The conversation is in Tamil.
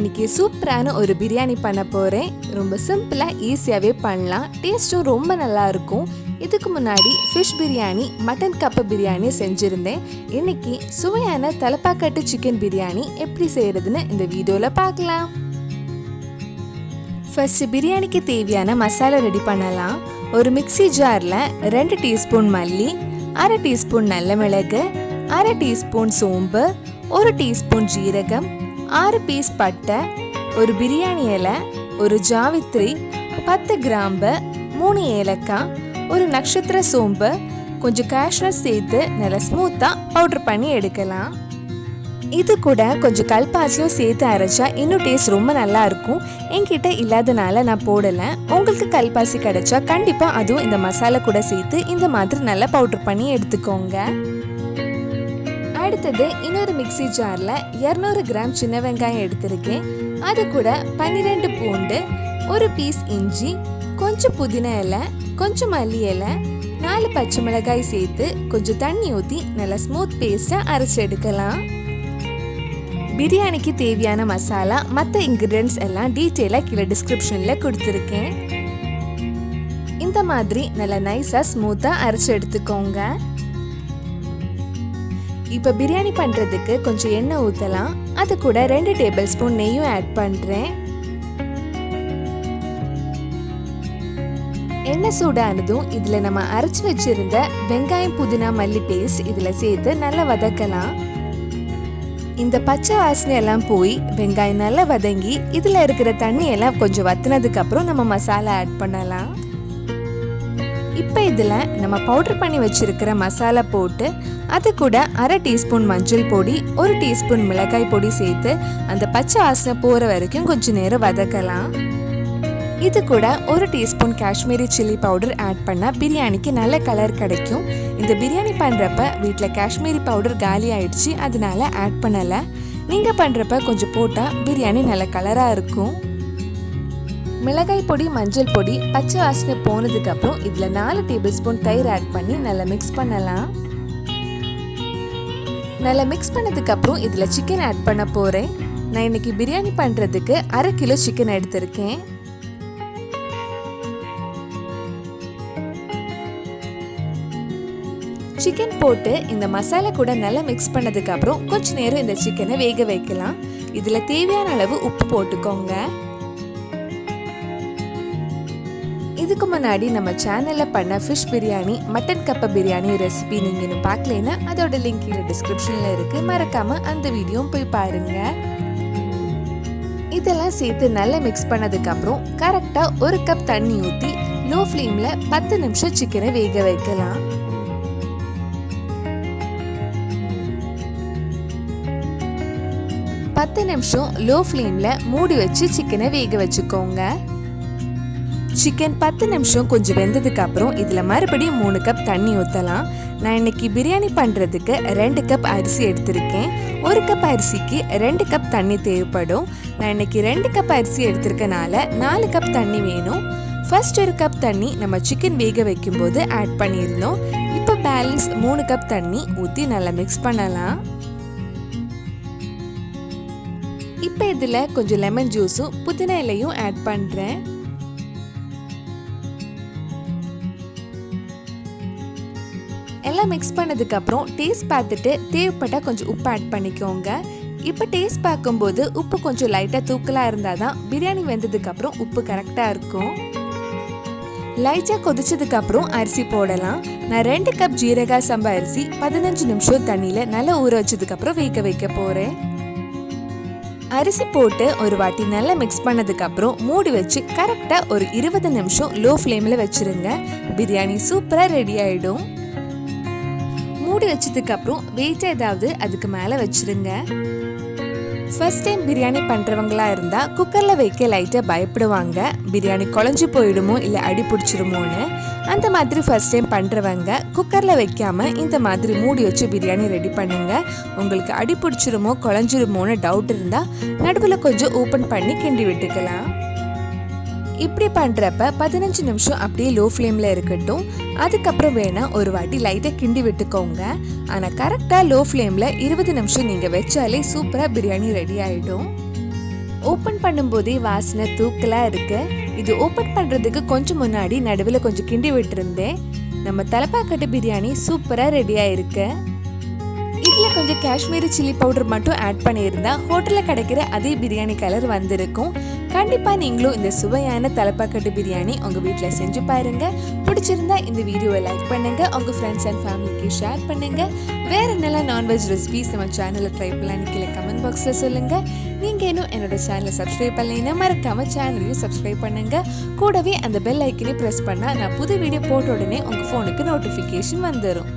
இன்னைக்கு சூப்பரான ஒரு பிரியாணி பண்ண போகிறேன். ரொம்ப சிம்பிளாக ஈஸியாகவே பண்ணலாம். டேஸ்ட்டும் ரொம்ப நல்லா இருக்கும். இதுக்கு முன்னாடி ஃபிஷ் பிரியாணி, மட்டன் கப்ப பிரியாணி செஞ்சுருந்தேன். இன்னைக்கு சுவையான தலப்பாக்கட்டு சிக்கன் பிரியாணி எப்படி செய்கிறதுன்னு இந்த வீடியோவில் பார்க்கலாம். ஃபர்ஸ்ட் பிரியாணிக்கு தேவையான மசாலா ரெடி பண்ணலாம். ஒரு மிக்ஸி ஜாரில் 2 டீஸ்பூன் மல்லி, 1/2 டீஸ்பூன் நல்ல மிளகு, 1/2 டீஸ்பூன் சோம்பு, 1 டீஸ்பூன் ஜீரகம், 6 பீஸ் பட்டை, ஒரு பிரியாணி இலை, ஒரு ஜாவித்ரி, 10 கிராம்பு, 3 ஏலக்காய், ஒரு நட்சத்திர சோம்பு, கொஞ்சம் cashew சேர்த்து நல்லா ஸ்மூத்தாக பவுடர் பண்ணி எடுக்கலாம். இது கூட கொஞ்சம் கல்பாசியும் சேர்த்து அரைச்சா இன்னும் டேஸ்ட் ரொம்ப நல்லா இருக்கும். என்கிட்ட இல்லாதனால நான் போடலை. உங்களுக்கு கல்பாசி கிடைச்சா கண்டிப்பாக அதுவும் இந்த மசாலா கூட சேர்த்து இந்த மாதிரி நல்லா பவுடர் பண்ணி எடுத்துக்கோங்க. அடுத்தது இன்னொரு மிக்ஸி ஜாரில் 200 கிராம் சின்ன வெங்காயம் எடுத்திருக்கேன். அது கூட 12 பூண்டு, 1 பீஸ் இஞ்சி, கொஞ்சம் புதினா இலை, கொஞ்சம் மல்லி இலை, 4 பச்சை மிளகாய் சேர்த்து கொஞ்சம் தண்ணி ஊற்றி நல்லா ஸ்மூத் பேஸ்ட்டாக அரைச்சி எடுக்கலாம். பிரியாணிக்கு தேவையான மசாலா மற்ற இன்க்ரீடியன்ட்ஸ் எல்லாம் டீட்டெயிலாக கீழே டிஸ்கிரிப்ஷனில் கொடுத்துருக்கேன். இந்த மாதிரி நல்லா நைஸாக ஸ்மூத்தாக அரைச்சி எடுத்துக்கோங்க. இப்போ பிரியாணி பண்ணுறதுக்கு கொஞ்சம் எண்ணெய் ஊற்றலாம். அது கூட 2 டேபிள் ஸ்பூன் நெய்யும் ஆட் பண்ணுறேன். எண்ணெய் சூடானதும் இதில் நம்ம அரைச்சி வச்சிருந்த வெங்காயம், புதினா, மல்லி பேஸ்ட் இதில் சேர்த்து நல்லா வதக்கலாம். இந்த பச்சை வாசனை எல்லாம் போய் வெங்காயம் நல்லா வதங்கி இதில் இருக்கிற தண்ணி எல்லாம் கொஞ்சம் வத்தினதுக்கு அப்புறம் நம்ம மசாலா ஆட் பண்ணலாம். இப்போ இதில் நம்ம பவுடர் பண்ணி வச்சிருக்கிற மசாலா போட்டு அது கூட 1/2 டீஸ்பூன் மஞ்சள் பொடி, 1 டீஸ்பூன் மிளகாய் பொடி சேர்த்து அந்த பச்சை வாசனை போகிற வரைக்கும் கொஞ்சம் நேரம் வதக்கலாம். இது கூட 1 teaspoon Kashmiri chilli powder add பண்ணால் பிரியாணிக்கு நல்ல கலர் கிடைக்கும். இந்த பிரியாணி பண்ணுறப்ப வீட்டில் காஷ்மீரி பவுடர் காலி ஆயிடுச்சு, அதனால ஆட் பண்ணலை. நீங்கள் பண்ணுறப்ப கொஞ்சம் போட்டால் பிரியாணி நல்ல கலராக இருக்கும். மிளகாய் பொடி, மஞ்சள் பொடி பச்சை வாசனை போனதுக்கு அப்புறம் இதில் 4 டேபிள் ஸ்பூன் தயிர் ஆட் பண்ணி நல்லா மிக்ஸ் பண்ணலாம். நல்லா மிக்ஸ் பண்ணதுக்கு அப்புறம் இதில் சிக்கன் ஆட் பண்ண போகிறேன். நான் இன்னைக்கு பிரியாணி பண்ணுறதுக்கு 1/2 கிலோ சிக்கன் எடுத்திருக்கேன். சிக்கன் போட்டு இந்த மசாலா கூட நல்லா மிக்ஸ் பண்ணதுக்கு அப்புறம் கொஞ்ச நேரம் இந்த சிக்கனை வேக வைக்கலாம். இதில் தேவையான அளவு உப்பு போட்டுக்கோங்க. இதுக்கு முன்னாடி நம்ம சேனலில் பண்ண ஃபிஷ் பிரியாணி, மட்டன் கப்ப பிரியாணி ரெசிபி நீங்கள் இன்னும் பார்க்கலைன்னா அதோட லிங்க் கீழே டிஸ்கிரிப்ஷனில் இருக்குது. மறக்காமல் அந்த வீடியோவும் போய் பாருங்கள். இதெல்லாம் சேர்த்து நல்லா மிக்ஸ் பண்ணதுக்கப்புறம் கரெக்டாக 1 கப் தண்ணி ஊற்றி லோ ஃப்ளேமில் 10 நிமிஷம் சிக்கனை வேக வைக்கலாம். பத்து நிமிஷம் லோ ஃப்ளேமில் மூடி வச்சு சிக்கனை வேக வச்சுக்கோங்க. சிக்கன் 10 நிமிஷம் கொஞ்சம் வெந்ததுக்கு அப்புறம் இதில் மறுபடியும் 3 கப் தண்ணி ஊற்றலாம். நான் இன்னைக்கு பிரியாணி பண்ணுறதுக்கு 2 கப் அரிசி எடுத்திருக்கேன். 1 கப் அரிசிக்கு 2 கப் தண்ணி தேவைப்படும். நான் இன்னைக்கு 2 கப் அரிசி எடுத்திருக்கனால 4 கப் தண்ணி வேணும். ஃபர்ஸ்ட் 1 கப் தண்ணி நம்ம சிக்கன் வேக வைக்கும்போது ஆட் பண்ணியிருந்தோம். இப்போ பேலன்ஸ் 3 கப் தண்ணி ஊற்றி நல்லா மிக்ஸ் பண்ணலாம். இப்போ இதில் கொஞ்சம் லெமன் ஜூஸும் புதினா இலையும் ஆட் பண்ணுறேன். எல்லாம் மிக்ஸ் பண்ணதுக்கு அப்புறம் டேஸ்ட் பார்த்துட்டு தேவைப்பட்டால் கொஞ்சம் உப்பு ஆட் பண்ணிக்கோங்க. இப்போ டேஸ்ட் பார்க்கும்போது உப்பு கொஞ்சம் லைட்டாக தூக்கலாக இருந்தால் தான் பிரியாணி வெந்ததுக்கு அப்புறம் உப்பு கரெக்டாக இருக்கும். லைட்டாக கொதிச்சதுக்கு அப்புறம் அரிசி போடலாம். நான் 2 கப் ஜீரக சம்பா அரிசி 15 நிமிஷம் தண்ணியில் நல்லா ஊற வச்சதுக்கு அப்புறம் வேக வைக்க போகிறேன். அரிசி போட்டு ஒரு வாட்டி நல்லா மிக்ஸ் பண்ணதுக்கு அப்புறம் மூடி வச்சு கரெக்டாக ஒரு 20 நிமிஷம் லோ ஃப்ளேமில் வச்சுருங்க. பிரியாணி சூப்பராக ரெடி ஆகிடும். மூடி வச்சதுக்கு அப்புறம் வெயிட் ஏதாவது அதுக்கு மேலே வச்சிருங்க. ஃபர்ஸ்ட் டைம் பிரியாணி பண்ணுறவங்களா இருந்தால் குக்கரில் வைக்க லைட்டாக பயப்படுவாங்க. பிரியாணி குழஞ்சி போயிடுமோ இல்லை அடி பிடிச்சிருமோன்னு. அந்த மாதிரி ஃபர்ஸ்ட் டைம் பண்ணுறவங்க குக்கரில் வைக்காமல் இந்த மாதிரி மூடி வச்சு பிரியாணி ரெடி பண்ணுங்க. உங்களுக்கு அடி பிடிச்சிருமோ குழஞ்சிருமோன்னு டவுட் இருந்தால் நடுவில் கொஞ்சம் ஓப்பன் பண்ணி கிண்டி விட்டுக்கலாம். இப்படி பண்ணுறப்ப 15 நிமிஷம் அப்படியே லோ ஃப்ளேமில் இருக்கட்டும். அதுக்கப்புறம் வேணால் ஒரு வாட்டி லைட்டாக கிண்டி விட்டுக்கோங்க. ஆனால் கரெக்டாக லோ ஃப்ளேமில் 20 நிமிஷம் நீங்கள் வச்சாலே சூப்பராக பிரியாணி ரெடி ஆகிடும். ஓப்பன் பண்ணும்போதே வாசனை தூக்கலா இருக்கு. இது ஓப்பன் பண்றதுக்கு கொஞ்சம் முன்னாடி நடுவில் கொஞ்சம் கிண்டி விட்டுருந்தேன். நம்ம தலப்பாக்கட்டு பிரியாணி சூப்பரா ரெடியா இருக்கு. இதுல கொஞ்சம் காஷ்மீரி சில்லி பவுடர் மட்டும் ஆட் பண்ணியிருந்தா ஹோட்டல்ல கிடைக்கிற அதே பிரியாணி கலர் வந்திருக்கும். கண்டிப்பா நீங்களும் இந்த சுவையான தலப்பாக்கட்டு பிரியாணி உங்க வீட்டில் செஞ்சு பாருங்க. பிடிச்சிருந்தா இந்த வீடியோவை லைக் பண்ணுங்க, உங்க ஃப்ரெண்ட்ஸ் அண்ட் ஃபேமிலிக்கு ஷேர் பண்ணுங்க. வேற என்னெல்லாம் நான்வெஜ் ரெசிபிஸ் நம்ம சேனலை ட்ரை பண்ணலான்னு கீழே கமெண்ட் பாக்ஸ்ல சொல்லுங்க. நீங்க இன்னும் என்னோட சேனலை சப்ஸ்கிரைப் பண்ணலைன்னா மறக்காம சேனலையும் சப்ஸ்கிரைப் பண்ணுங்க. கூடவே அந்த பெல் ஐக்கனை பிரஸ் பண்ணா நான் புது வீடியோ போட்ட உடனே உங்க போனுக்கு நோட்டிஃபிகேஷன் வந்துடும்.